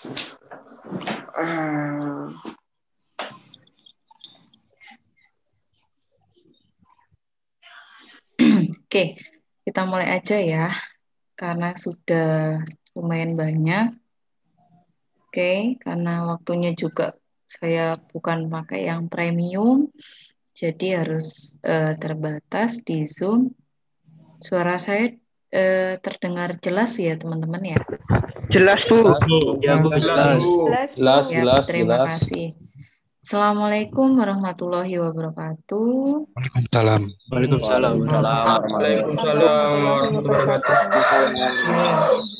Oke, kita mulai aja ya, karena sudah lumayan banyak. Oke, karena waktunya juga saya bukan pakai yang premium, jadi harus terbatas di Zoom. Suara saya terdengar jelas ya, teman-teman ya? Jelas, Bu. Ya, Bu, jelas. Jelas, Ya, jelas, terima jelas. kasih. Assalamualaikum warahmatullahi wabarakatuh. Waalaikumsalam. Waalaikumsalam warahmatullahi wabarakatuh. Oke,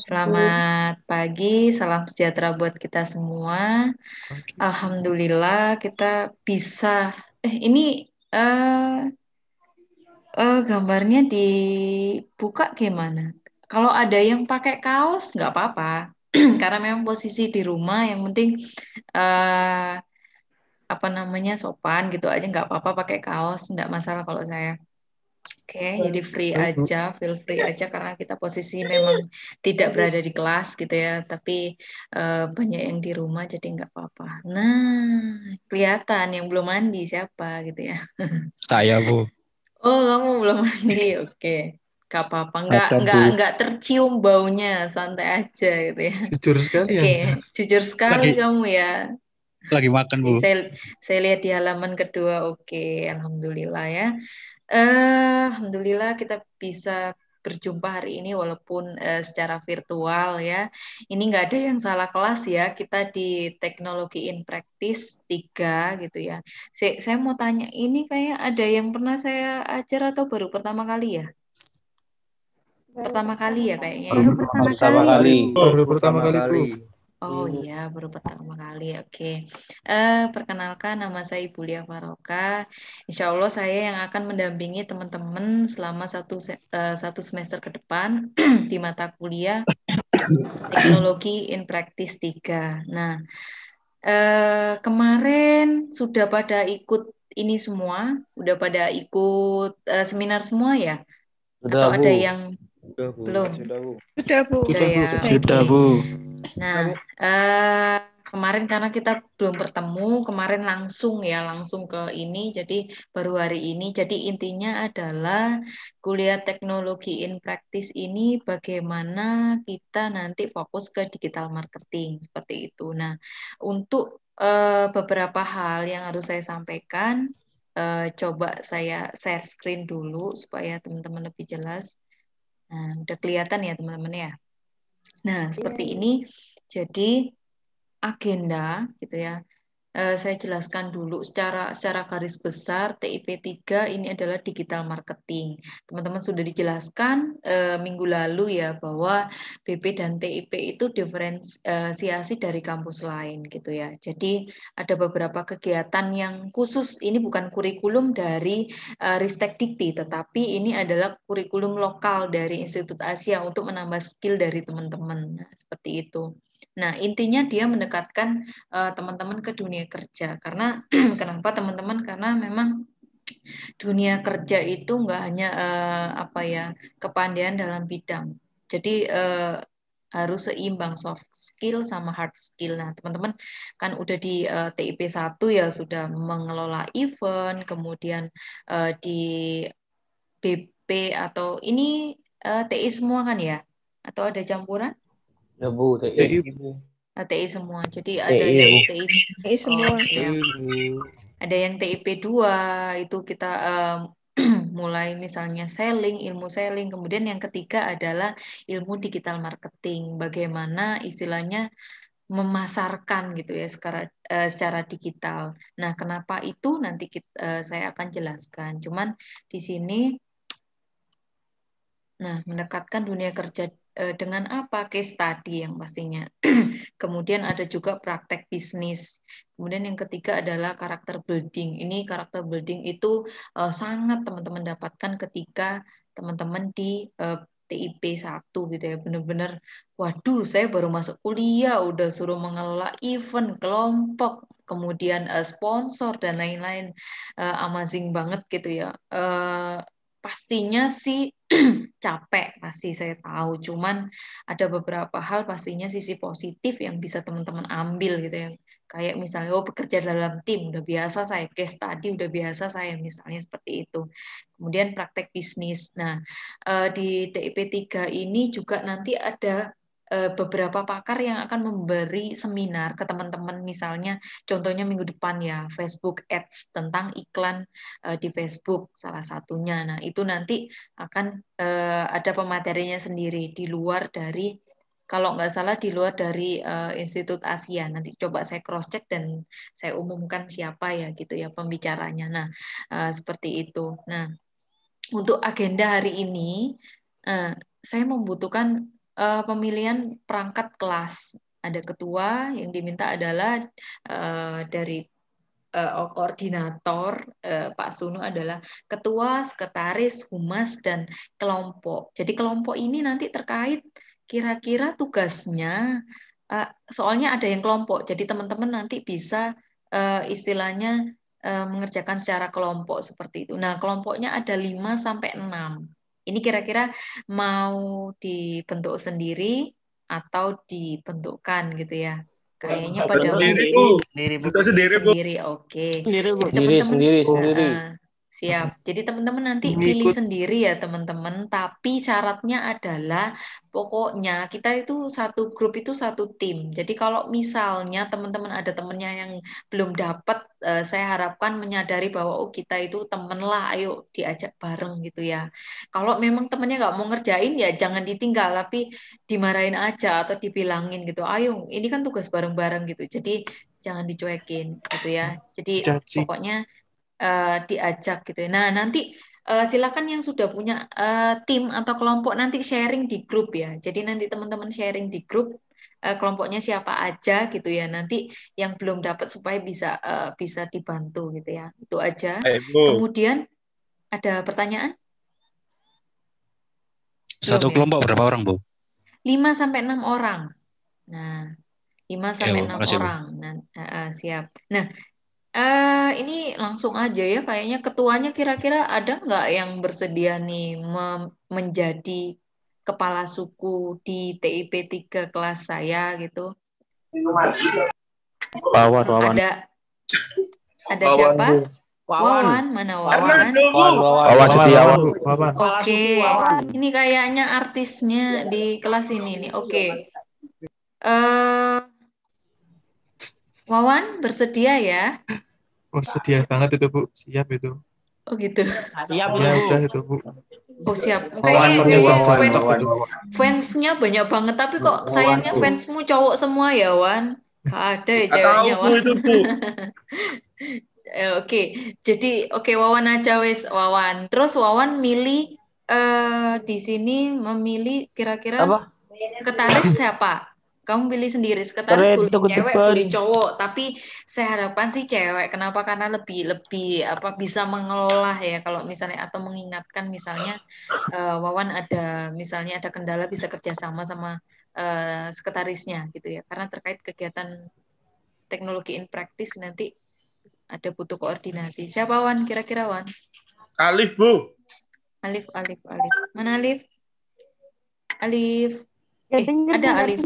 selamat pagi, salam sejahtera buat kita semua. Alhamdulillah kita bisa. Ini gambarnya dibuka gimana? Kalau ada yang pakai kaos nggak apa-apa, karena memang posisi di rumah yang penting eh apa namanya sopan gitu aja nggak apa-apa pakai kaos nggak masalah kalau saya. Oke, jadi free aja, feel free aja karena kita posisi memang tidak berada di kelas gitu ya, tapi banyak yang di rumah jadi nggak apa-apa. Nah, kelihatan yang belum mandi siapa gitu ya. Saya, Bu. Oh, kamu belum mandi, oke. Gak apa-apa, Ada, Bu. nggak tercium baunya, santai aja gitu ya. Jujur sekali Oke, ya. jujur sekali kamu ya. Lagi makan, Bu. Saya lihat di halaman kedua, oke, alhamdulillah ya. Alhamdulillah kita bisa berjumpa hari ini walaupun secara virtual ya. Ini nggak ada yang salah kelas ya. Kita di Teknologi in Practice 3 gitu ya. Saya mau tanya, ini kayak ada yang pernah saya ajar atau baru pertama kali ya? Pertama kali ya kayaknya ya. Pertama kali. Baru pertama kali, Bu. Oh iya, baru pertama kali. Oke. Perkenalkan nama saya Ibu Lia Faroka. Insya Allah saya yang akan mendampingi teman-teman selama satu semester ke depan di mata kuliah Teknologi in Practice 3. Nah, kemarin sudah pada ikut ini semua, udah pada ikut seminar semua ya? Atau ada yang belum? Sudah, Bu. Sudah ya. Sudah, Oke. Bu. Nah, kemarin karena kita belum bertemu, kemarin langsung ke ini, jadi baru hari ini. Jadi intinya adalah kuliah teknologi in practice ini bagaimana kita nanti fokus ke digital marketing seperti itu. Nah, untuk beberapa hal yang harus saya sampaikan, coba saya share screen dulu supaya teman-teman lebih jelas. Nah, udah kelihatan ya teman-teman ya. Nah, seperti ini. Jadi agenda gitu ya. Saya jelaskan dulu secara garis besar TIP 3 ini adalah digital marketing. Teman-teman sudah dijelaskan minggu lalu ya bahwa BP dan TIP itu diferensiasi dari kampus lain gitu ya. Jadi ada beberapa kegiatan yang khusus, ini bukan kurikulum dari Ristek Dikti, tetapi ini adalah kurikulum lokal dari Institut Asia untuk menambah skill dari teman-teman. Nah, seperti itu. Nah, intinya dia mendekatkan teman-teman ke dunia kerja. Karena kenapa teman-teman? Karena memang dunia kerja itu nggak hanya apa ya kepandaian dalam bidang. Jadi harus seimbang soft skill sama hard skill. Nah, teman-teman kan udah di TIP 1 ya sudah mengelola event, kemudian di BP atau ini TI semua kan ya? Atau ada campuran? Ya, Bu. TI. TI semua. Jadi ada yang TI semua. Siap. Ada yang TIP 2 itu kita mulai misalnya selling, ilmu selling. Kemudian yang ketiga adalah ilmu digital marketing. Bagaimana istilahnya memasarkan gitu ya secara digital. Nah, kenapa itu nanti saya akan jelaskan. Cuman di sini mendekatkan dunia kerja dengan apa? Case study yang pastinya. Kemudian ada juga praktek bisnis. Kemudian yang ketiga adalah karakter building. Ini karakter building itu sangat teman-teman dapatkan ketika teman-teman di TIP 1 gitu ya. Benar-benar, waduh saya baru masuk kuliah, udah suruh mengelola event, kelompok, kemudian sponsor dan lain-lain. Amazing banget gitu ya. Pastinya sih capek pasti saya tahu, cuman ada beberapa hal pastinya sisi positif yang bisa teman-teman ambil gitu ya. Kayak misalnya bekerja dalam tim udah biasa saya, case tadi udah biasa saya misalnya seperti itu. Kemudian praktek bisnis. Nah, di TIP 3 ini juga nanti ada beberapa pakar yang akan memberi seminar ke teman-teman, misalnya contohnya minggu depan ya Facebook Ads, tentang iklan di Facebook salah satunya. Nah, itu nanti akan ada pematerinya sendiri di luar dari, kalau nggak salah di luar dari Institut Asia. Nanti coba saya cross check dan saya umumkan siapa ya gitu ya pembicaranya. Nah, seperti itu. Nah, untuk agenda hari ini saya membutuhkan pemilihan perangkat kelas. Ada ketua, yang diminta adalah dari koordinator, Pak Suno adalah ketua, sekretaris, humas, dan kelompok. Jadi kelompok ini nanti terkait kira-kira tugasnya, soalnya ada yang kelompok, jadi teman-teman nanti bisa istilahnya mengerjakan secara kelompok seperti itu. Nah, kelompoknya ada 5 sampai 6. Ini kira-kira mau dibentuk sendiri atau dibentukkan gitu ya. Kayaknya pada mau sendiri, oke. Jadi teman-teman siap. Jadi teman-teman nanti pilih sendiri ya teman-teman. Tapi syaratnya adalah pokoknya kita itu satu grup itu satu tim. Jadi kalau misalnya teman-teman ada temennya yang belum dapat, saya harapkan menyadari bahwa oh kita itu temen lah, ayo diajak bareng gitu ya. Kalau memang temennya nggak mau ngerjain ya jangan ditinggal, tapi dimarahin aja atau dibilangin gitu. Ayo, ini kan tugas bareng-bareng gitu. Jadi jangan dicuekin gitu ya. Jadi pokoknya diajak gitu ya. Nah, nanti silakan yang sudah punya tim atau kelompok nanti sharing di grup ya. Jadi nanti teman-teman sharing di grup kelompoknya siapa aja gitu ya. Nanti yang belum dapat supaya bisa dibantu gitu ya. Itu aja. Kemudian ada pertanyaan? Satu Belum ya? kelompok berapa orang, Bu? 5 sampai 6 orang. Nah, 5 sampai Bu. 6 Makasih, Bu. orang. Nah, siap. Nah, ini langsung aja ya, kayaknya ketuanya kira-kira ada nggak yang bersedia nih menjadi kepala suku di TIP 3 kelas saya gitu? Wawan. Ada siapa? Wawan, mana Wawan? Wawan Setiawan. Oke, ini kayaknya artisnya di kelas ini nih. Oke. Wawan bersedia ya? Oh, sedia banget itu, Bu. Siap itu. Oh gitu. Siap Ya Bu. udah itu, Bu. Oh siap. Wawan. Kayaknya fansnya banyak banget, tapi kok sayangnya fansmu cowok semua ya, Wan? Gak ada ya ceweknya, Wan. Oke, jadi Wawan aja wes, Wawan. Terus Wawan milih di sini memilih kira-kira sekretaris siapa? Kamu pilih sendiri, sekretaris boleh cewek, boleh cowok, tapi saya harapkan sih cewek. Kenapa? Karena lebih bisa mengelola ya, kalau misalnya atau mengingatkan misalnya Wawan misalnya ada kendala bisa kerjasama sama sekretarisnya gitu ya. Karena terkait kegiatan teknologi in practice nanti ada butuh koordinasi. Siapa Wan? Kira-kira Wan? Alif, Bu. Alif. Mana Alif? Alif. Ada Alif.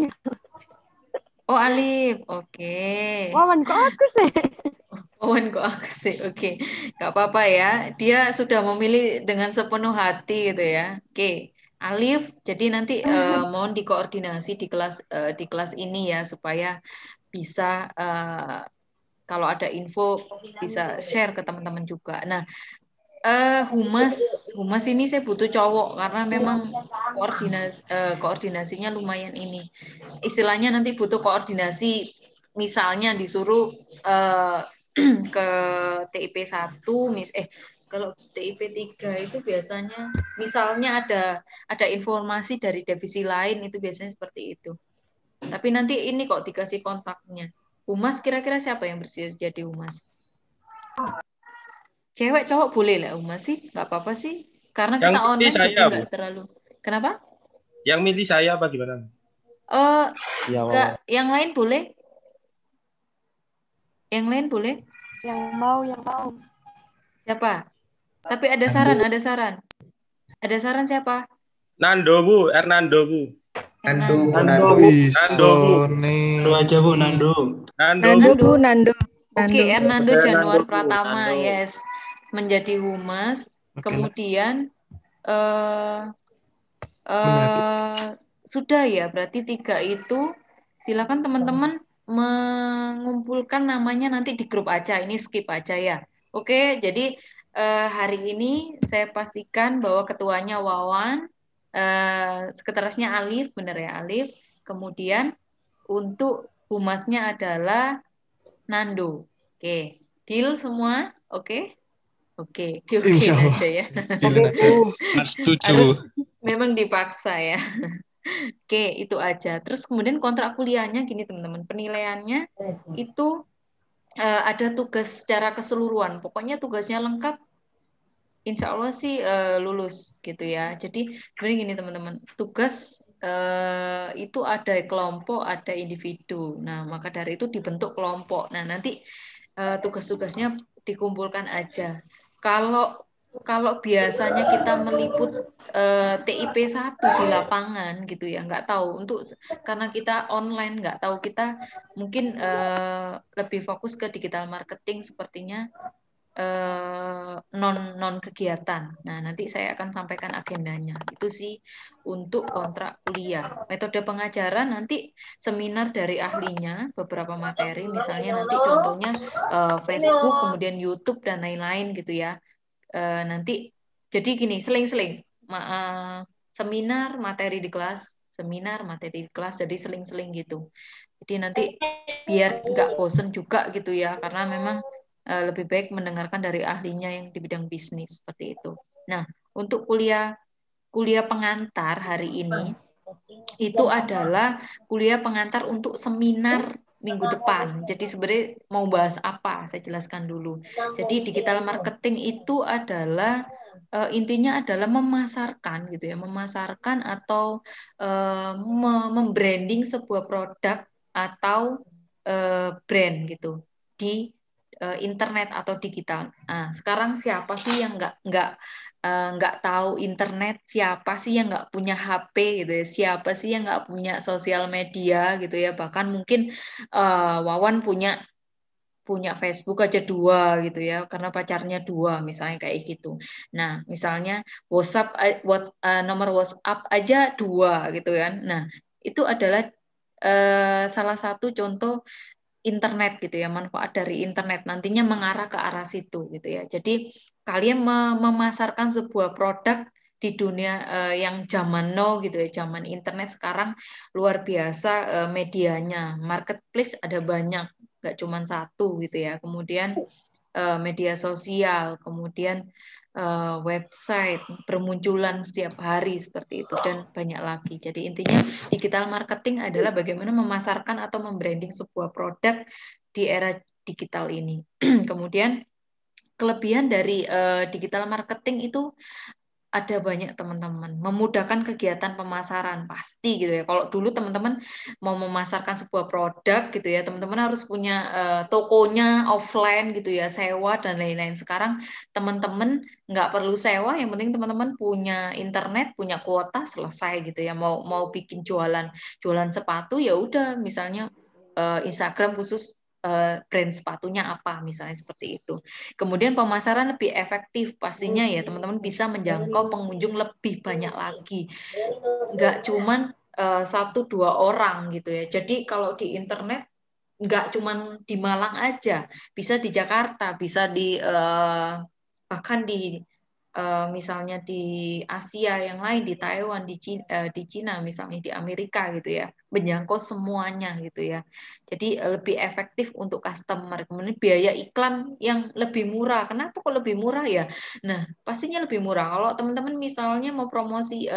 Oh, Alif. Oke. Wawan kok aku sih? Wawan kok aku sih? Oke. Gak apa-apa ya. Dia sudah memilih dengan sepenuh hati gitu ya. Oke. Alif, jadi nanti mohon dikoordinasi di kelas ini ya supaya bisa kalau ada info bisa share ke teman-teman juga. Nah, humas ini saya butuh cowok karena memang koordinasinya lumayan ini. Istilahnya nanti butuh koordinasi, misalnya disuruh ke TIP 1 kalau TIP 3 itu biasanya misalnya ada informasi dari divisi lain, itu biasanya seperti itu. Tapi nanti ini kok dikasih kontaknya. Humas kira-kira siapa yang bersedia jadi humas? Cewek cowok boleh lah humas sih, nggak apa-apa sih. Karena kita online jadi nggak terlalu. Kenapa? Yang milih saya apa gimana? Yang lain boleh? Yang lain boleh? Yang mau. Siapa? Tapi ada saran. Ada saran siapa? Nando, Bu. Hernando, Bu. Hernando. Nando, Isone. Nando aja Bu, Nando. Nando, Nando Bu. Bu, Nando. Oke, Hernando Betul, Januar Nando, Bu. Pratama, Nando. yes. Menjadi humas. Oke lah. Kemudian eh Menarik. sudah ya, berarti 3 itu silakan teman-teman mengumpulkan namanya nanti di grup aja. Ini skip aja ya. Oke, jadi hari ini saya pastikan bahwa ketuanya Wawan, sekretarisnya Alif, benar ya Alif. Kemudian untuk humasnya adalah Nando. Oke, deal semua? Oke? Oke, Insya diokein Allah. aja ya. Dealin aja. Mas setuju. Harus memang dipaksa ya. Oke, itu aja. Terus kemudian kontrak kuliahnya gini teman-teman, penilaiannya itu ada tugas secara keseluruhan. Pokoknya tugasnya lengkap, insya Allah sih lulus gitu ya. Jadi sebenarnya gini teman-teman, tugas itu ada kelompok, ada individu. Nah, maka dari itu dibentuk kelompok. Nah, nanti tugas-tugasnya dikumpulkan aja. Kalau biasanya kita meliput TIP 1 di lapangan gitu ya, nggak tahu karena kita online nggak tahu, kita mungkin lebih fokus ke digital marketing sepertinya non kegiatan. Nah, nanti saya akan sampaikan agendanya. Itu sih untuk kontrak kuliah. Metode pengajaran nanti seminar dari ahlinya, beberapa materi, misalnya nanti contohnya Facebook, kemudian YouTube dan lain-lain gitu ya. Nanti jadi gini, seling-seling. Seminar materi di kelas, seminar materi di kelas, jadi seling-seling gitu. Jadi nanti biar nggak bosen juga gitu ya, karena memang lebih baik mendengarkan dari ahlinya yang di bidang bisnis seperti itu. Nah, untuk kuliah pengantar hari ini itu adalah kuliah pengantar untuk seminar minggu depan. Jadi sebenarnya mau bahas apa? Saya jelaskan dulu. Jadi digital marketing itu adalah intinya adalah memasarkan gitu ya, memasarkan atau membranding sebuah produk atau brand gitu di internet atau digital. Nah, sekarang siapa sih yang nggak tahu internet? Siapa sih yang nggak punya HP gitu ya? Siapa sih yang nggak punya sosial media gitu ya? Bahkan mungkin Wawan punya Facebook aja 2 gitu ya, karena pacarnya 2 misalnya kayak gitu. Nah, misalnya nomor WhatsApp aja 2 gitu kan. Nah, itu adalah salah satu contoh internet gitu ya, manfaat dari internet nantinya mengarah ke arah situ gitu ya. Jadi kalian memasarkan sebuah produk di dunia yang zaman now gitu ya, zaman internet sekarang luar biasa medianya. Marketplace ada banyak, nggak cuma satu gitu ya. Kemudian media sosial, kemudian website bermunculan setiap hari seperti itu dan banyak lagi. Jadi intinya digital marketing adalah bagaimana memasarkan atau membranding sebuah produk di era digital ini. Kemudian kelebihan dari digital marketing itu ada banyak teman-teman, memudahkan kegiatan pemasaran pasti gitu ya. Kalau dulu teman-teman mau memasarkan sebuah produk gitu ya, teman-teman harus punya tokonya offline gitu ya, sewa dan lain-lain. Sekarang teman-teman nggak perlu sewa, yang penting teman-teman punya internet, punya kuota, selesai gitu ya. Mau bikin jualan sepatu ya udah, misalnya Instagram khusus brand sepatunya apa misalnya seperti itu. Kemudian pemasaran lebih efektif pastinya ya, teman-teman bisa menjangkau pengunjung lebih banyak lagi, nggak cuman 1-2 orang gitu ya. Jadi kalau di internet nggak cuman di Malang aja, bisa di Jakarta, bisa di bahkan di misalnya di Asia yang lain, di Taiwan, di Cina misalnya, di Amerika gitu ya, menjangkau semuanya gitu ya. Jadi lebih efektif untuk customer. Kemudian biaya iklan yang lebih murah. Kenapa kok lebih murah ya? Nah, pastinya lebih murah. Kalau teman-teman misalnya mau promosi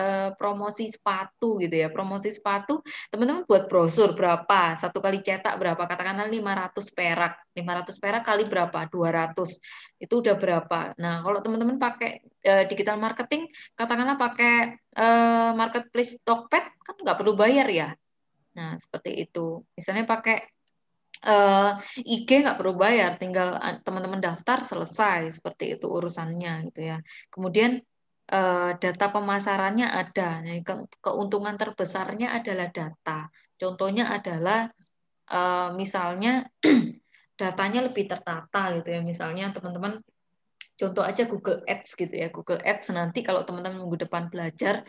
sepatu gitu ya, promosi sepatu, teman-teman buat brosur berapa? Satu kali cetak berapa? Katakanlah 500 perak. 500 perak kali berapa? 200. Itu udah berapa? Nah, kalau teman-teman pakai digital marketing, katakanlah pakai marketplace Tokped, kan nggak perlu bayar ya. Nah, seperti itu. Misalnya pakai IG nggak perlu bayar, tinggal teman-teman daftar, selesai. Seperti itu urusannya gitu ya. Kemudian data pemasarannya ada. Nah, keuntungan terbesarnya adalah data. Contohnya adalah misalnya datanya lebih tertata gitu ya. Misalnya teman-teman contoh aja Google Ads gitu ya. Google Ads nanti kalau teman-teman minggu depan belajar,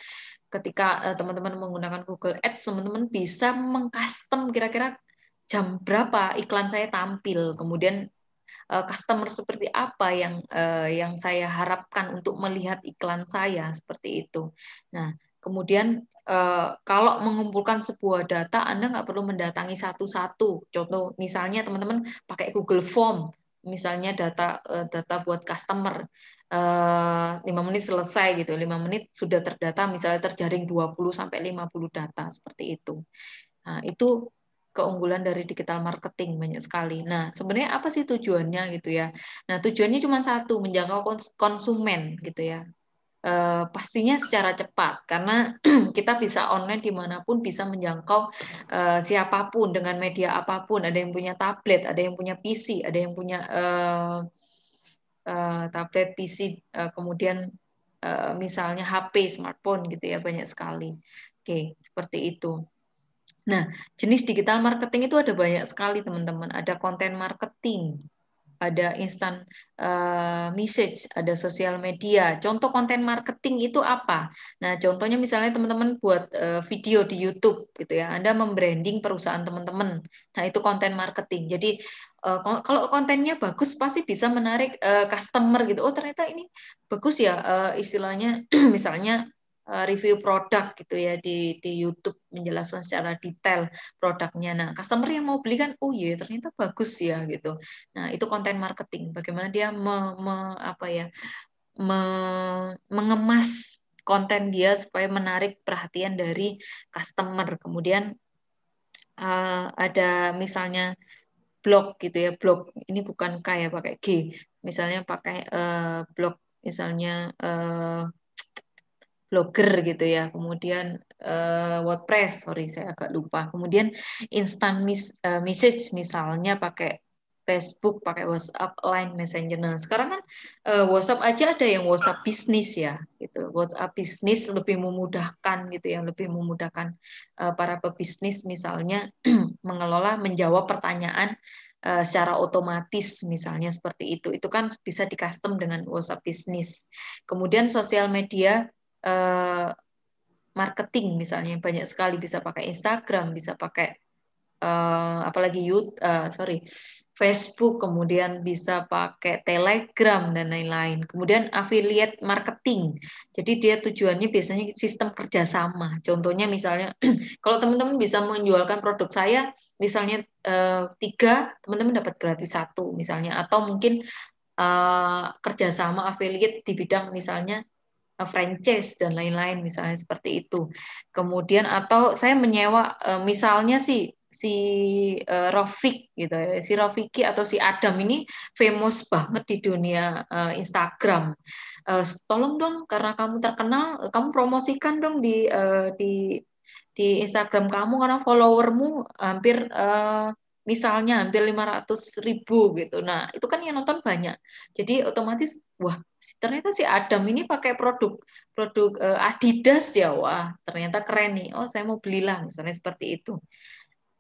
ketika teman-teman menggunakan Google Ads, teman-teman bisa mengcustom kira-kira jam berapa iklan saya tampil, kemudian customer seperti apa yang saya harapkan untuk melihat iklan saya seperti itu. Nah, kemudian kalau mengumpulkan sebuah data, Anda nggak perlu mendatangi satu-satu. Contoh, misalnya teman-teman pakai Google Form, misalnya data buat customer. 5 menit selesai gitu, 5 menit sudah terdata, misalnya terjaring 20-50 data seperti itu. Nah, itu keunggulan dari digital marketing banyak sekali. Nah, sebenarnya apa sih tujuannya gitu ya? Nah, tujuannya cuma satu, menjangkau konsumen gitu ya. Pastinya secara cepat karena kita bisa online dimanapun, bisa menjangkau siapapun dengan media apapun. Ada yang punya tablet, ada yang punya PC, ada yang punya tablet, PC, kemudian misalnya HP, smartphone gitu ya, banyak sekali. Oke, seperti itu. Nah, jenis digital marketing itu ada banyak sekali, teman-teman. Ada konten marketing, ada instant message, ada sosial media. Contoh konten marketing itu apa? Nah, contohnya misalnya teman-teman buat video di YouTube gitu ya. Anda membranding perusahaan teman-teman. Nah, itu konten marketing. Jadi kalau kontennya bagus pasti bisa menarik customer gitu. Oh, ternyata ini bagus ya, istilahnya misalnya review produk gitu ya di YouTube, menjelaskan secara detail produknya. Nah, customer yang mau beli kan, oh iya ternyata bagus ya gitu. Nah, itu konten marketing. Bagaimana dia mengemas konten dia supaya menarik perhatian dari customer. Kemudian ada misalnya blog gitu ya, blog ini bukan K ya, pakai G. Misalnya pakai blog misalnya blogger gitu ya, kemudian WordPress, sorry saya agak lupa, kemudian instant message misalnya pakai Facebook, pakai WhatsApp, Line, Messenger. Nah, sekarang kan WhatsApp aja ada yang WhatsApp bisnis ya, gitu. WhatsApp bisnis lebih memudahkan gitu ya, lebih memudahkan para pebisnis misalnya mengelola, menjawab pertanyaan secara otomatis misalnya seperti itu. Itu kan bisa di custom dengan WhatsApp bisnis. Kemudian sosial media marketing misalnya banyak sekali, bisa pakai Instagram, bisa pakai apalagi Facebook, kemudian bisa pakai Telegram dan lain-lain. Kemudian affiliate marketing. Jadi dia tujuannya biasanya sistem kerjasama. Contohnya misalnya kalau teman-teman bisa menjualkan produk saya, misalnya 3, teman-teman dapat gratis 1 misalnya, atau mungkin kerjasama affiliate di bidang misalnya franchise dan lain-lain misalnya seperti itu. Kemudian atau saya menyewa misalnya si Rofik gitu ya, si Rofiki atau si Adam ini famous banget di dunia Instagram. Tolong dong karena kamu terkenal, kamu promosikan dong di Instagram kamu karena followermu hampir misalnya hampir 500.000 gitu. Nah, itu kan yang nonton banyak. Jadi otomatis wah, ternyata si Adam ini pakai produk Adidas ya, wah ternyata keren nih. Oh, saya mau belilah misalnya seperti itu.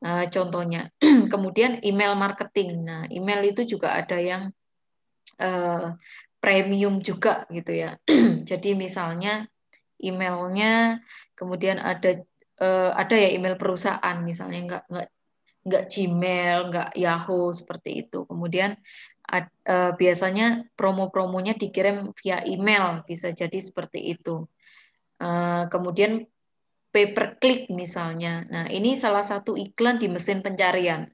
Contohnya. Kemudian email marketing. Nah, email itu juga ada yang premium juga gitu ya. Jadi misalnya emailnya, kemudian ada ya email perusahaan misalnya, nggak Gmail, nggak Yahoo seperti itu. Kemudian biasanya promo-promonya dikirim via email, bisa jadi seperti itu. Kemudian pay per click misalnya. Nah, ini salah satu iklan di mesin pencarian.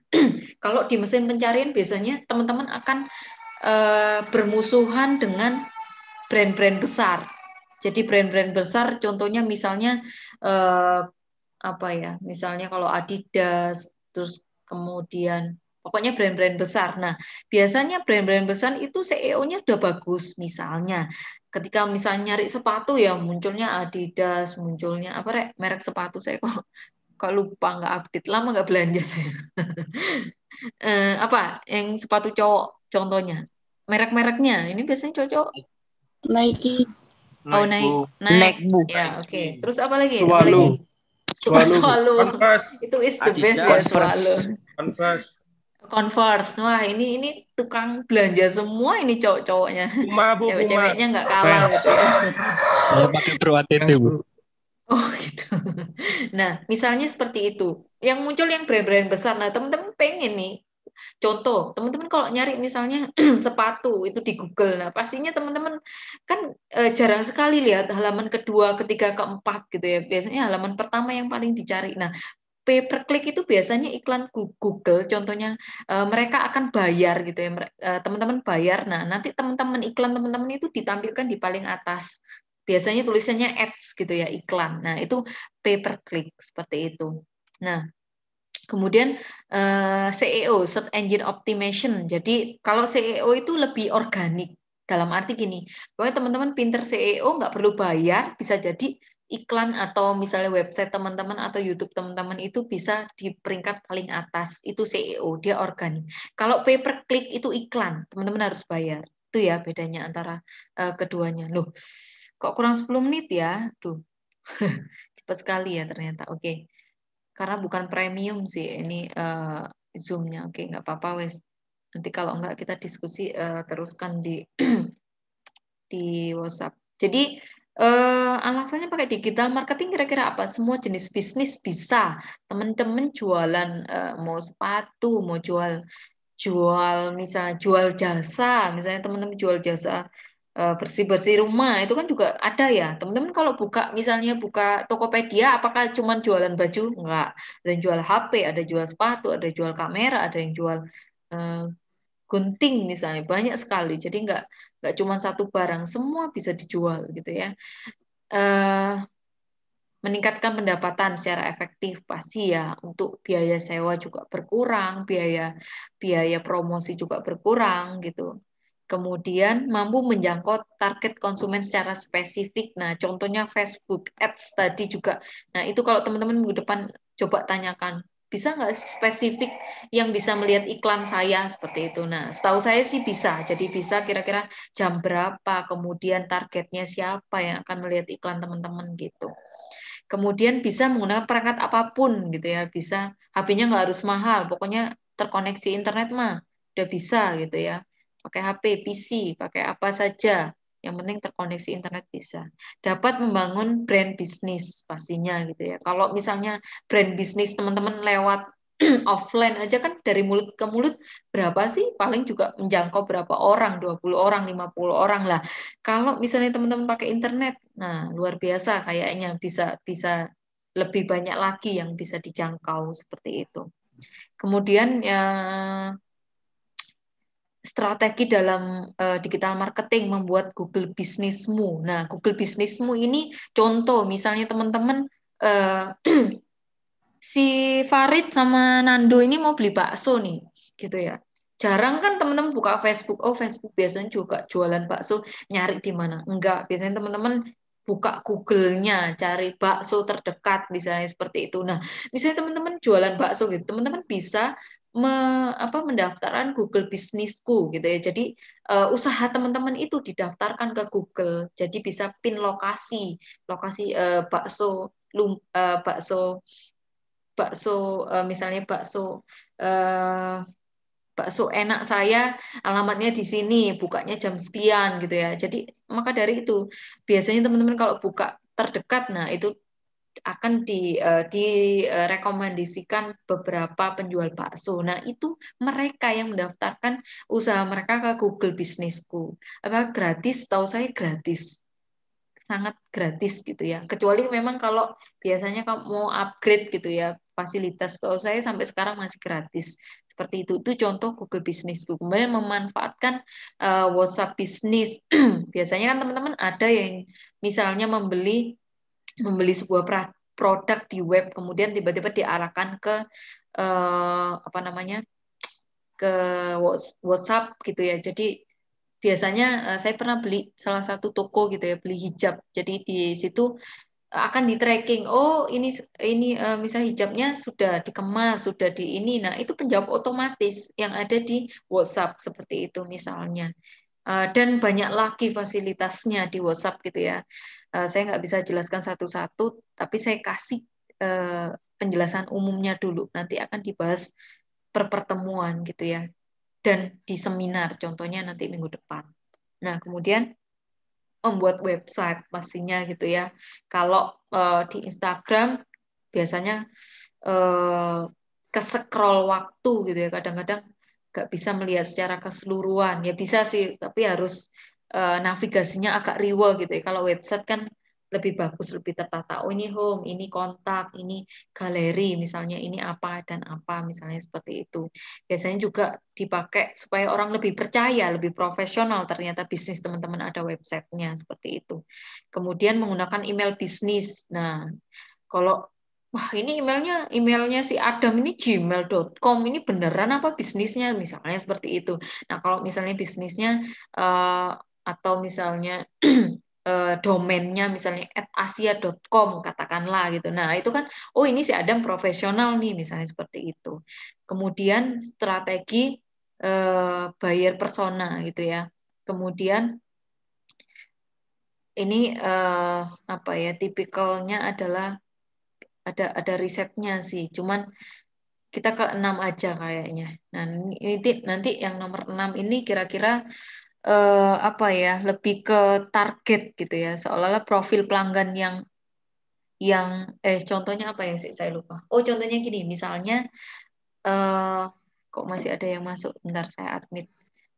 Kalau di mesin pencarian biasanya teman-teman akan bermusuhan dengan brand-brand besar. Jadi brand-brand besar contohnya misalnya apa ya? Misalnya kalau Adidas, terus kemudian pokoknya brand-brand besar. Nah, biasanya brand-brand besar itu SEO-nya udah bagus. Misalnya, ketika misalnya nyari sepatu ya munculnya Adidas, munculnya apa merek sepatu saya kok lupa, nggak update, lama nggak belanja saya. Apa yang sepatu cowok contohnya? Merek-mereknya ini biasanya cocok Nike. Oh, naik. Naik, Bu. Ya, oke. Terus apa lagi? Apa Swallow. lagi? Swallow. Converse. Itu is the best ya, Converse. Swallow. Converse. Converse. Wah, ini tukang belanja semua ini cowok-cowoknya. Puma, Bu. Puma. Cewek-ceweknya nggak kalah gitu ya. Saya pakai Pro ATT, Bu. Oh gitu. Nah, misalnya seperti itu. Yang muncul yang brand-brand besar. Nah, teman-teman pengen nih. Contoh, teman-teman kalau nyari misalnya sepatu itu di Google. Nah, pastinya teman-teman kan jarang sekali lihat halaman kedua, ketiga, keempat gitu ya. Biasanya halaman pertama yang paling dicari. Nah, pay per click itu biasanya iklan Google, contohnya mereka akan bayar gitu ya, teman-teman bayar. Nah, nanti teman-teman iklan teman-teman itu ditampilkan di paling atas. Biasanya tulisannya ads gitu ya, iklan. Nah, itu pay per click seperti itu. Nah, kemudian SEO, Search Engine Optimization. Jadi kalau SEO itu lebih organik. Dalam arti gini, bahwa teman-teman pinter SEO nggak perlu bayar, bisa jadi iklan atau misalnya website teman-teman atau YouTube teman-teman itu bisa di peringkat paling atas. Itu SEO, dia organik. Kalau pay per click itu iklan, teman-teman harus bayar. Itu ya bedanya antara keduanya. Loh, kok kurang 10 menit ya? Tuh. Cepat sekali ya ternyata. Oke. Karena bukan premium sih ini Zoom-nya. Oke, nggak apa-apa wes. Nanti kalau nggak kita diskusi teruskan di di WhatsApp. Jadi alasannya pakai digital marketing kira-kira apa? Semua jenis bisnis bisa. Teman-teman jualan mau sepatu, mau jual misalnya jual jasa, misalnya teman-teman jual jasa bersih-bersih rumah, itu kan juga ada ya. Teman-teman kalau misalnya buka Tokopedia, apakah cuma jualan baju? Enggak. Ada yang jual HP, ada jual sepatu, ada yang jual kamera, ada yang jual gunting misalnya, banyak sekali. Jadi enggak cuma satu barang, semua bisa dijual gitu ya. Meningkatkan pendapatan secara efektif pasti ya, untuk biaya sewa juga berkurang, biaya promosi juga berkurang gitu. Kemudian mampu menjangkau target konsumen secara spesifik. Nah, contohnya Facebook Ads tadi juga. Nah, itu kalau teman-teman minggu depan coba tanyakan, bisa nggak spesifik yang bisa melihat iklan saya seperti itu. Nah, setahu saya sih bisa. Jadi bisa kira-kira jam berapa, kemudian targetnya siapa yang akan melihat iklan teman-teman gitu. Kemudian bisa menggunakan perangkat apapun gitu ya, bisa HP-nya nggak harus mahal, pokoknya terkoneksi internet mah udah bisa gitu ya. Pakai HP, PC, pakai apa saja, yang penting terkoneksi internet bisa. Dapat membangun brand bisnis pastinya gitu ya. Kalau misalnya brand bisnis teman-teman lewat offline aja kan dari mulut ke mulut berapa sih? Paling juga menjangkau berapa orang, 20 orang, 50 orang lah. Kalau misalnya teman-teman pakai internet, nah luar biasa kayaknya bisa lebih banyak lagi yang bisa dijangkau seperti itu. Kemudian ya strategi dalam digital marketing membuat Google Bisnismu. Nah, Google Bisnismu ini contoh misalnya teman-teman si Farid sama Nando ini mau beli bakso nih, gitu ya. Jarang kan teman-teman buka Facebook, oh Facebook biasanya juga jualan bakso, nyari di mana? Enggak, biasanya teman-teman buka Google-nya, cari bakso terdekat, misalnya seperti itu. Nah, misalnya teman-teman jualan bakso gitu, teman-teman bisa mendaftarkan Google Bisnisku gitu ya. Jadi usaha teman-teman itu didaftarkan ke Google. Jadi bisa pin lokasi bakso misalnya bakso enak saya alamatnya di sini, bukanya jam sekian gitu ya. Jadi maka dari itu biasanya teman-teman kalau buka terdekat, nah itu akan direkomendasikan beberapa penjual bakso. Nah, itu mereka yang mendaftarkan usaha mereka ke Google Bisnisku. Apa gratis? Tahu saya gratis. Sangat gratis gitu ya. Kecuali memang kalau biasanya kamu mau upgrade gitu ya, fasilitas. Tahu saya sampai sekarang masih gratis. Seperti itu contoh Google Bisnisku. Kemudian memanfaatkan WhatsApp bisnis. Biasanya kan teman-teman ada yang misalnya membeli sebuah produk di web, kemudian tiba-tiba diarahkan ke ke WhatsApp gitu ya. Jadi biasanya saya pernah beli salah satu toko gitu ya, beli hijab. Jadi di situ akan di tracking. Oh ini misalnya hijabnya sudah dikemas, sudah di ini. Nah itu penjawab otomatis yang ada di WhatsApp seperti itu misalnya. Dan banyak lagi fasilitasnya di WhatsApp gitu ya. Saya nggak bisa jelaskan satu-satu, tapi saya kasih penjelasan umumnya dulu. Nanti akan dibahas per pertemuan gitu ya. Dan di seminar, contohnya nanti minggu depan. Nah, kemudian membuat website pastinya gitu ya. Kalau di Instagram biasanya ke-scroll waktu gitu ya. Kadang-kadang nggak bisa melihat secara keseluruhan. Ya bisa sih, tapi harus navigasinya agak riweh gitu ya. Kalau website kan lebih bagus, lebih tertata. Oh ini home, ini kontak, ini galeri, misalnya ini apa dan apa, misalnya seperti itu. Biasanya juga dipakai supaya orang lebih percaya, lebih profesional. Ternyata bisnis teman-teman ada websitenya seperti itu. Kemudian menggunakan email bisnis. Nah, kalau wah ini emailnya si Adam ini gmail.com, ini beneran apa bisnisnya, misalnya seperti itu. Nah kalau misalnya bisnisnya atau misalnya domainnya misalnya @asia.com katakanlah gitu. Nah itu kan oh ini si Adam profesional nih, misalnya seperti itu. Kemudian strategi buyer persona gitu ya. Kemudian ini apa ya, tipikalnya adalah ada risetnya sih, cuman kita ke 6 aja kayaknya. Nah, nanti yang nomor 6 ini kira-kira apa ya, lebih ke target gitu ya, seolah-olah profil pelanggan yang contohnya apa ya sih, saya lupa. Oh, contohnya gini, misalnya kok masih ada yang masuk, bentar saya admit.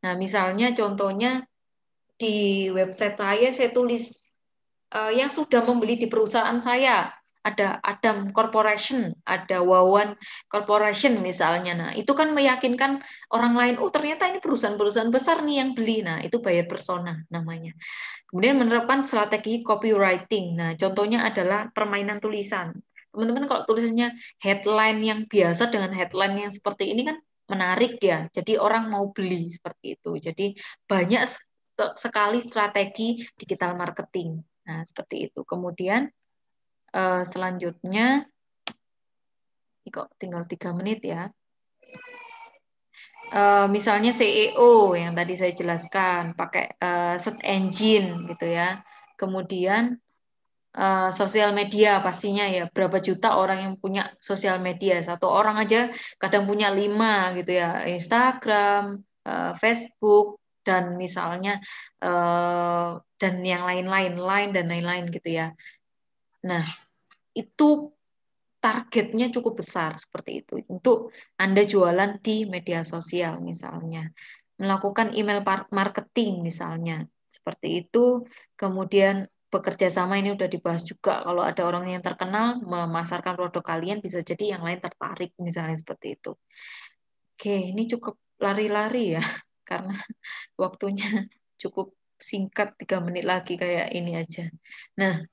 Nah, misalnya contohnya di website saya tulis yang sudah membeli di perusahaan saya. Ada Adam Corporation, ada Wawan Corporation misalnya. Nah, itu kan meyakinkan orang lain, oh ternyata ini perusahaan-perusahaan besar nih yang beli. Nah, itu buyer persona namanya. Kemudian menerapkan strategi copywriting. Nah, contohnya adalah permainan tulisan. Teman-teman kalau tulisannya headline yang biasa dengan headline yang seperti ini kan menarik ya. Jadi orang mau beli seperti itu. Jadi banyak sekali strategi digital marketing. Nah, seperti itu. Kemudian selanjutnya, ini kok tinggal 3 menit ya. Misalnya SEO yang tadi saya jelaskan, pakai search engine gitu ya. Kemudian sosial media pastinya ya. Berapa juta orang yang punya sosial media? Satu orang aja kadang punya 5 gitu ya. Instagram, Facebook, dan misalnya dan yang lain-lain, Line dan lain-lain gitu ya. Nah, itu targetnya cukup besar seperti itu untuk Anda jualan di media sosial misalnya, melakukan email marketing misalnya seperti itu. Kemudian bekerja sama ini udah dibahas juga, kalau ada orang yang terkenal memasarkan produk kalian bisa jadi yang lain tertarik misalnya seperti itu. Oke, ini cukup lari-lari ya karena waktunya cukup singkat, 3 menit lagi kayak ini aja. Nah,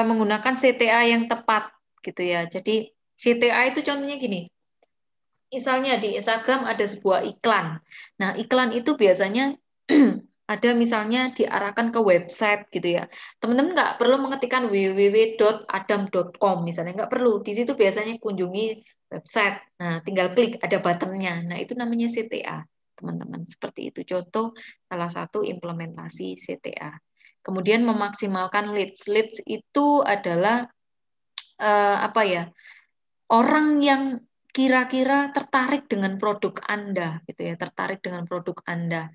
menggunakan CTA yang tepat gitu ya. Jadi CTA itu contohnya gini. Misalnya di Instagram ada sebuah iklan. Nah, iklan itu biasanya ada misalnya diarahkan ke website gitu ya. Teman-teman nggak perlu mengetikkan www.adam.com misalnya, nggak perlu. Di situ biasanya kunjungi website. Nah, tinggal klik ada buttonnya. Nah, itu namanya CTA, teman-teman. Seperti itu contoh salah satu implementasi CTA. Kemudian memaksimalkan leads. Leads itu adalah apa ya? Orang yang kira-kira tertarik dengan produk Anda gitu ya, tertarik dengan produk Anda.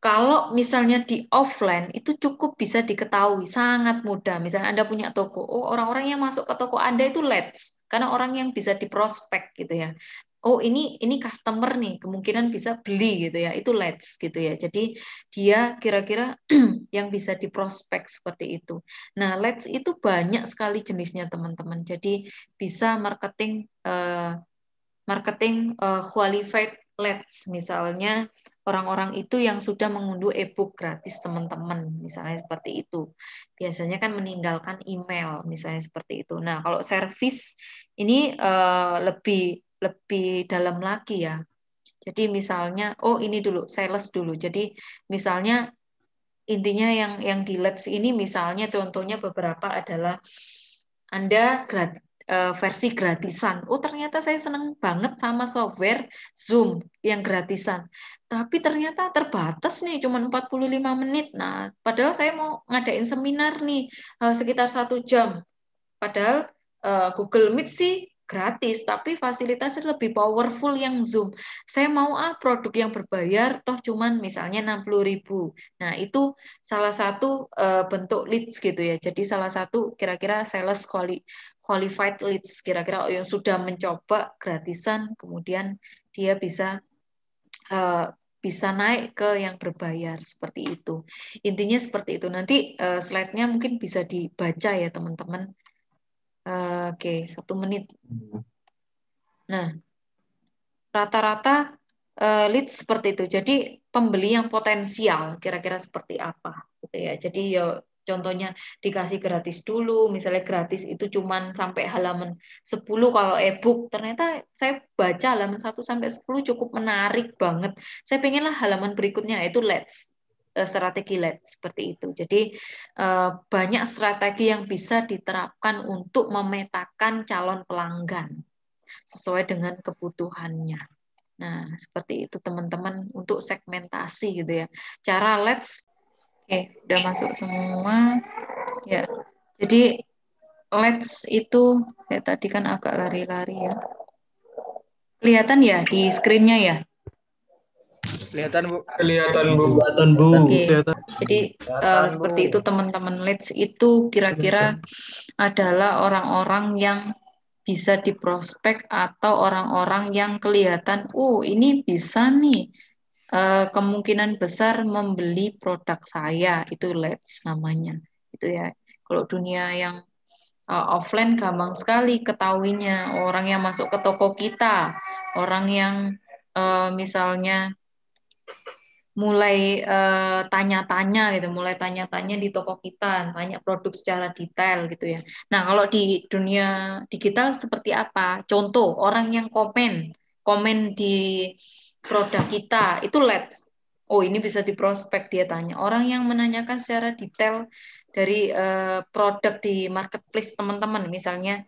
Kalau misalnya di offline itu cukup bisa diketahui, sangat mudah. Misalnya Anda punya toko, oh orang-orang yang masuk ke toko Anda itu leads, karena orang yang bisa diprospek gitu ya. Oh ini customer nih, kemungkinan bisa beli gitu ya, itu leads gitu ya. Jadi dia kira-kira yang bisa diprospek seperti itu. Nah leads itu banyak sekali jenisnya teman-teman. Jadi bisa marketing qualified leads, misalnya orang-orang itu yang sudah mengunduh e-book gratis teman-teman, misalnya seperti itu. Biasanya kan meninggalkan email, misalnya seperti itu. Nah, kalau service ini lebih dalam lagi ya. Jadi misalnya, oh ini dulu, sales dulu. Jadi misalnya intinya yang di leads ini misalnya contohnya beberapa adalah Anda versi gratisan. Oh, ternyata saya senang banget sama software Zoom yang gratisan. Tapi ternyata terbatas nih, cuma 45 menit. Nah, padahal saya mau ngadain seminar nih sekitar 1 jam. Padahal Google Meet sih gratis, tapi fasilitasnya lebih powerful yang Zoom. Saya mau produk yang berbayar, toh cuman misalnya 60.000. Nah, itu salah satu bentuk leads gitu ya. Jadi salah satu kira-kira sales qualified leads, kira-kira yang sudah mencoba gratisan, kemudian dia bisa naik ke yang berbayar seperti itu. Intinya seperti itu. Nanti slide-nya mungkin bisa dibaca ya teman-teman. Oke, 1 menit. Nah, rata-rata leads seperti itu. Jadi pembeli yang potensial kira-kira seperti apa, gitu ya. Jadi ya contohnya dikasih gratis dulu, misalnya gratis itu cuman sampai halaman 10 kalau e-book. Ternyata saya baca halaman 1 sampai 10 cukup menarik banget. Saya pengenlah halaman berikutnya itu leads. Strategi leads seperti itu. Jadi banyak strategi yang bisa diterapkan untuk memetakan calon pelanggan sesuai dengan kebutuhannya. Nah, seperti itu teman-teman untuk segmentasi gitu ya. Cara leads, oke, udah masuk semua. Ya, jadi leads itu ya tadi kan agak lari-lari ya. Kelihatan ya di screen-nya ya? Kelihatan, Bu. Kelihatan, Bu. Oke, Kelihatan. jadi seperti itu teman-teman. Leads itu kira-kira adalah orang-orang yang bisa diprospek atau orang-orang yang kelihatan, oh ini bisa nih kemungkinan besar membeli produk saya, itu leads namanya, itu ya. Kalau dunia yang offline gampang sekali ketahuinya, orang yang masuk ke toko kita, orang yang misalnya mulai tanya-tanya gitu, mulai tanya-tanya di toko kita, tanya produk secara detail gitu ya. Nah, kalau di dunia digital seperti apa? Contoh, orang yang komen di produk kita, itu leads. Oh, ini bisa diprospek, dia tanya. Orang yang menanyakan secara detail dari produk di marketplace teman-teman, misalnya,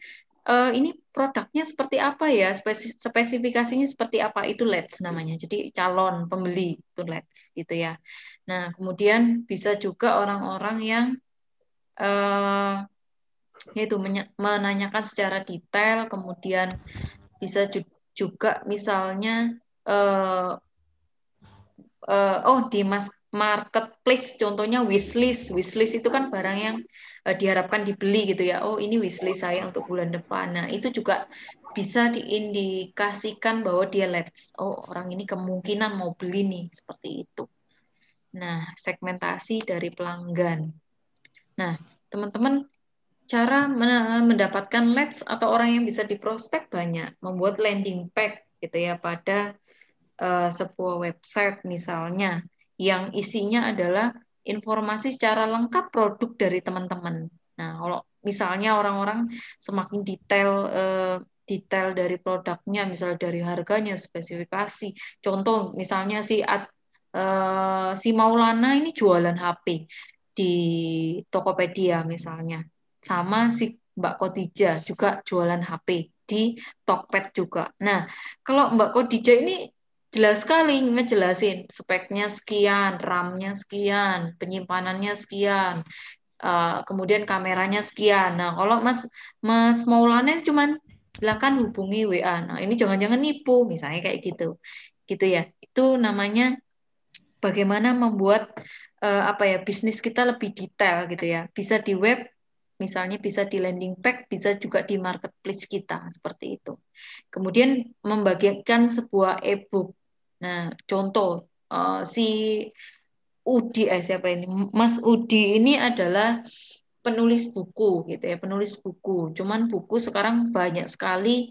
ini produknya seperti apa ya, spesifikasinya seperti apa, itu leads namanya. Jadi calon pembeli itu leads gitu ya. Nah, kemudian bisa juga orang-orang yang yaitu menanyakan secara detail, kemudian bisa juga misalnya di marketplace, contohnya wishlist. Wishlist itu kan barang yang diharapkan dibeli gitu ya. Oh, ini wishlist saya untuk bulan depan. Nah, itu juga bisa diindikasikan bahwa dia leads. Oh, orang ini kemungkinan mau beli nih, seperti itu. Nah, segmentasi dari pelanggan. Nah, teman-teman, cara mendapatkan leads atau orang yang bisa diprospek banyak. Membuat landing page gitu ya pada sebuah website misalnya, yang isinya adalah informasi secara lengkap produk dari teman-teman. Nah, kalau misalnya orang-orang semakin detail dari produknya, misalnya dari harganya, spesifikasi. Contoh, misalnya si Maulana ini jualan HP di Tokopedia misalnya, sama si Mbak Khadijah juga jualan HP di Tokped juga. Nah, kalau Mbak Khadijah ini jelas sekali ngejelasin speknya sekian, RAM-nya sekian, penyimpanannya sekian, kemudian kameranya sekian. Nah, kalau Mas Maulana cuman silakan hubungi WA. Nah, ini jangan-jangan nipu, misalnya kayak gitu. Gitu ya. Itu namanya bagaimana membuat bisnis kita lebih detail gitu ya. Bisa di web, misalnya bisa di landing page, bisa juga di marketplace kita, seperti itu. Kemudian membagikan sebuah e-book. Nah, contoh si Udi, siapa ini? Mas Udi ini adalah penulis buku gitu ya, penulis buku. Cuman buku sekarang banyak sekali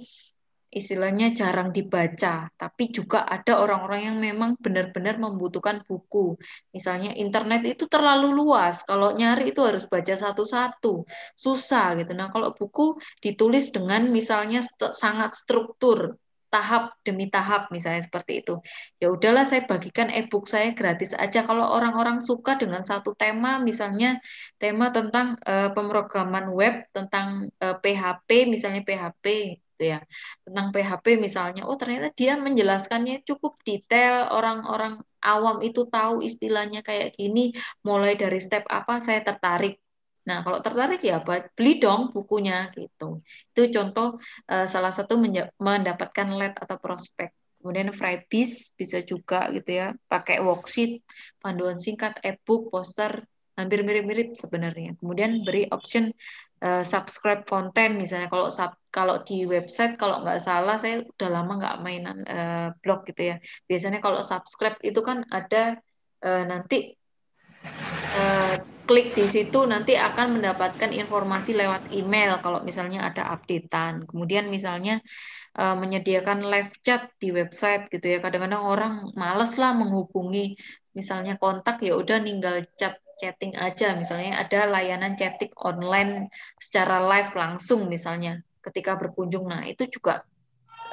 istilahnya jarang dibaca, tapi juga ada orang-orang yang memang benar-benar membutuhkan buku. Misalnya internet itu terlalu luas, kalau nyari itu harus baca satu-satu, susah gitu. Nah, kalau buku ditulis dengan misalnya sangat struktur, tahap demi tahap misalnya seperti itu. Ya udahlah saya bagikan e-book saya gratis aja kalau orang-orang suka dengan satu tema misalnya tema tentang pemrograman web tentang PHP misalnya PHP gitu ya. Tentang PHP misalnya oh ternyata dia menjelaskannya cukup detail orang-orang awam itu tahu istilahnya kayak gini mulai dari step apa saya tertarik. Nah, kalau tertarik ya beli dong bukunya gitu. Itu contoh salah satu mendapatkan lead atau prospek. Kemudian freebies bisa juga gitu ya, pakai worksheet, panduan singkat, e-book, poster, hampir mirip-mirip sebenarnya. Kemudian beri option subscribe konten misalnya kalau di website kalau nggak salah saya udah lama nggak mainan blog gitu ya. Biasanya kalau subscribe itu kan ada nanti klik di situ nanti akan mendapatkan informasi lewat email kalau misalnya ada updatean. Kemudian misalnya menyediakan live chat di website gitu ya. Kadang-kadang orang males lah menghubungi misalnya kontak ya udah tinggal chatting aja. Misalnya ada layanan chatting online secara live langsung misalnya ketika berkunjung. Nah, itu juga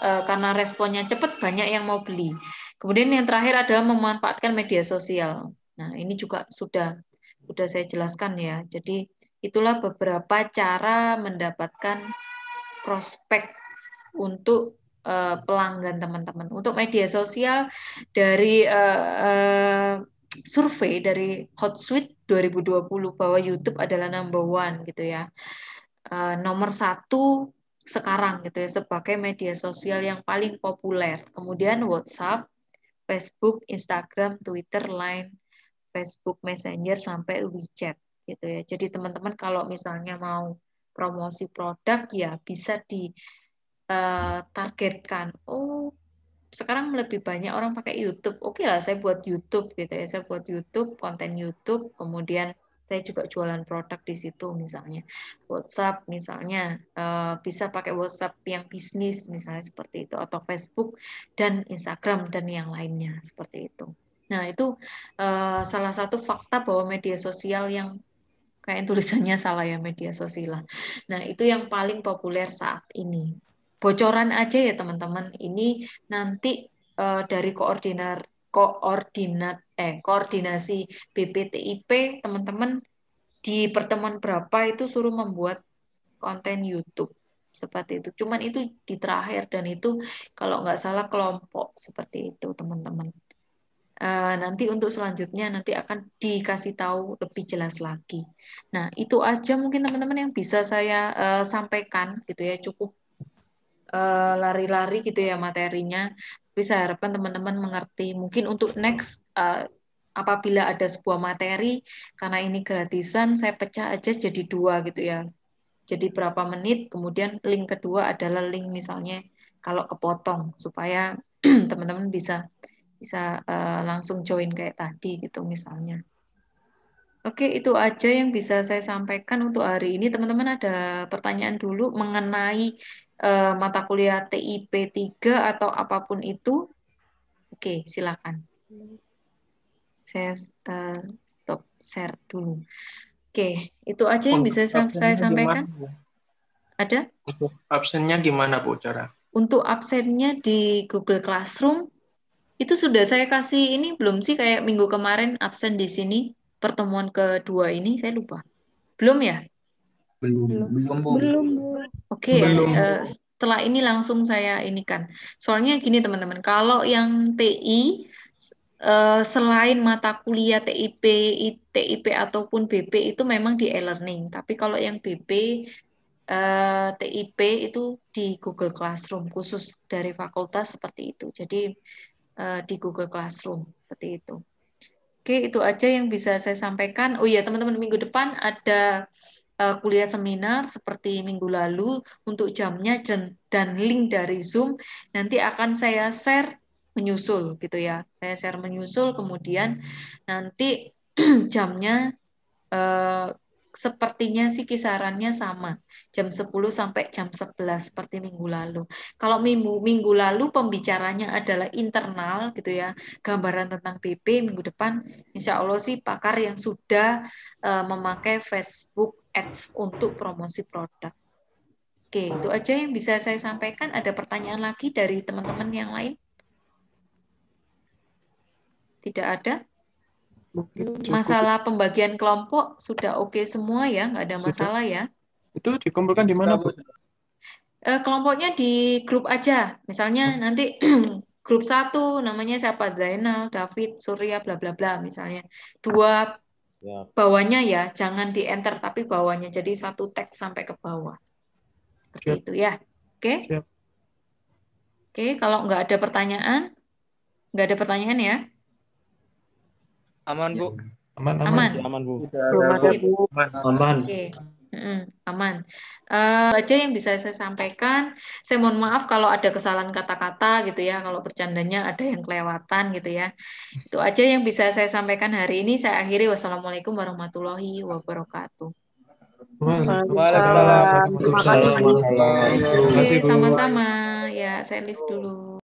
karena responnya cepat banyak yang mau beli. Kemudian yang terakhir adalah memanfaatkan media sosial. Nah, ini juga sudah saya jelaskan ya. Jadi itulah beberapa cara mendapatkan prospek untuk pelanggan teman-teman. Untuk media sosial dari survei dari Hotsuite 2020 bahwa YouTube adalah number one gitu ya. Nomor satu sekarang gitu ya sebagai media sosial yang paling populer. Kemudian WhatsApp, Facebook, Instagram, Twitter, Line, Facebook Messenger sampai WeChat gitu ya. Jadi teman-teman kalau misalnya mau promosi produk ya bisa ditargetkan. Oh, sekarang lebih banyak orang pakai YouTube. Oke lah, saya buat YouTube gitu ya. Saya buat YouTube, konten YouTube, kemudian saya juga jualan produk di situ misalnya. WhatsApp misalnya bisa pakai WhatsApp yang bisnis misalnya seperti itu atau Facebook dan Instagram dan yang lainnya seperti itu. Nah, itu salah satu fakta bahwa media sosial yang kayak tulisannya salah ya media sosial. Nah, itu yang paling populer saat ini. Bocoran aja ya teman-teman. Ini nanti dari koordinasi BPTIP teman-teman di pertemuan berapa itu suruh membuat konten YouTube seperti itu. Cuman itu di terakhir dan itu kalau nggak salah kelompok seperti itu teman-teman. Nanti untuk selanjutnya nanti akan dikasih tahu lebih jelas lagi. Nah, itu aja mungkin teman-teman yang bisa saya sampaikan gitu ya, cukup lari-lari gitu ya materinya. Tapi saya harapkan teman-teman mengerti. Mungkin untuk next apabila ada sebuah materi karena ini gratisan, saya pecah aja jadi 2 gitu ya. Jadi berapa menit, kemudian link kedua adalah link misalnya kalau kepotong supaya teman-teman bisa langsung join kayak tadi gitu misalnya. Oke, itu aja yang bisa saya sampaikan untuk hari ini. Teman-teman ada pertanyaan dulu mengenai mata kuliah TIP 3 atau apapun itu? Oke, silakan. Saya stop share dulu. Oke, itu aja yang bisa saya sampaikan. Ada? Untuk absennya gimana Bu cara? Untuk absennya di Google Classroom itu sudah saya kasih ini belum sih kayak minggu kemarin absen di sini pertemuan kedua ini saya lupa. Belum ya? Belum Bu. Oke, setelah ini langsung saya inikan. Soalnya gini teman-teman, kalau yang TI selain mata kuliah TIP ataupun BP itu memang di e-learning. Tapi kalau yang BP TIP itu di Google Classroom khusus dari fakultas seperti itu. Jadi di Google Classroom seperti itu. Oke, itu aja yang bisa saya sampaikan. Oh iya, teman-teman, minggu depan ada kuliah seminar seperti minggu lalu untuk jamnya dan link dari Zoom nanti akan saya share menyusul gitu ya. Saya share menyusul kemudian nanti jamnya sepertinya sih kisarannya sama, jam 10 sampai jam 11 seperti minggu lalu. Kalau minggu lalu pembicaranya adalah internal gitu ya, gambaran tentang BP, minggu depan insya Allah sih pakar yang sudah memakai Facebook Ads untuk promosi produk. Oke, itu aja yang bisa saya sampaikan. Ada pertanyaan lagi dari teman-teman yang lain? Tidak ada? Masalah pembagian kelompok sudah oke semua ya, nggak ada Sudah. masalah ya. Itu dikumpulkan di mana, Bu? Kelompoknya di grup aja. Misalnya nanti grup 1 namanya siapa? Zainal, David, Surya, bla bla bla misalnya. 2 Ya. bawahnya ya, jangan di enter tapi bawahnya. Jadi satu teks sampai ke bawah. Seperti Siap. itu ya. Oke? Siap. Oke, kalau nggak ada pertanyaan ya. Aman, Bu. Aman. Aman. Aman, Bu. Aman. Oke. Aman. Aja yang bisa saya sampaikan. Saya mohon maaf kalau ada kesalahan kata-kata gitu ya. Kalau bercandanya ada yang kelewatan gitu ya. Itu aja yang bisa saya sampaikan hari ini. Saya akhiri. Wassalamualaikum warahmatullahi wabarakatuh. Waalaikumsalam. Terima kasih, Bu. Terima kasih, Oke, Bu. sama-sama. Ya, saya live dulu.